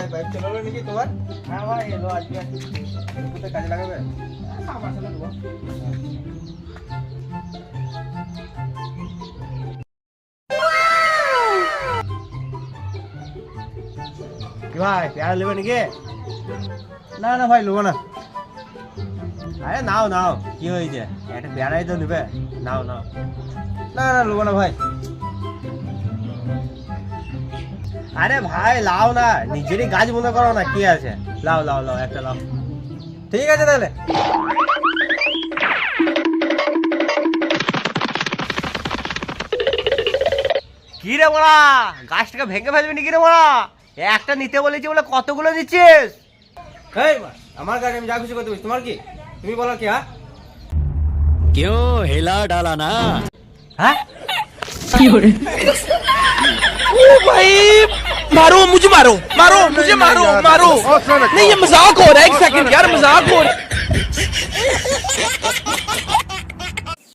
ভাই পাইপ চলে এলো নাকি তোমার? হ্যাঁ ভাই এলো আজকে। কোথায় কাজে লাগাবে? আমার সাথে দেবো। কি ভাই পেয়ারা নেবে নাকি? না না ভাই নেবো না। আরে নাও নাও, কি হয়েছে? একটা পেয়ারাই তো নেবে, নাও নাও। না না নেবো না ভাই। আরে ভাই লাও না, নিজেরই গাছ মনে করো না, কি আছে? লাও লাও লাও, একটা লাও। ঠিক আছে তাহলে। কি রে বড়া, গাছটাকে ভেঙে ফেলবি নাকি রে বড়া? একটা নিতে বলেছি বলে কতগুলো নিচ্ছিস? এই মা, আমার গাড়ি আমি যা খুশি করতে পারি, তোমার কি? তুমি বলো কি? হ্যাঁ क्यों हिला डाला ना হ্যাঁ भाई मारो मुझे मारो मारो मुझे मारो मारो नहीं ये मजाक हो रहा है एक सेकंड यार मजाक हो रहा है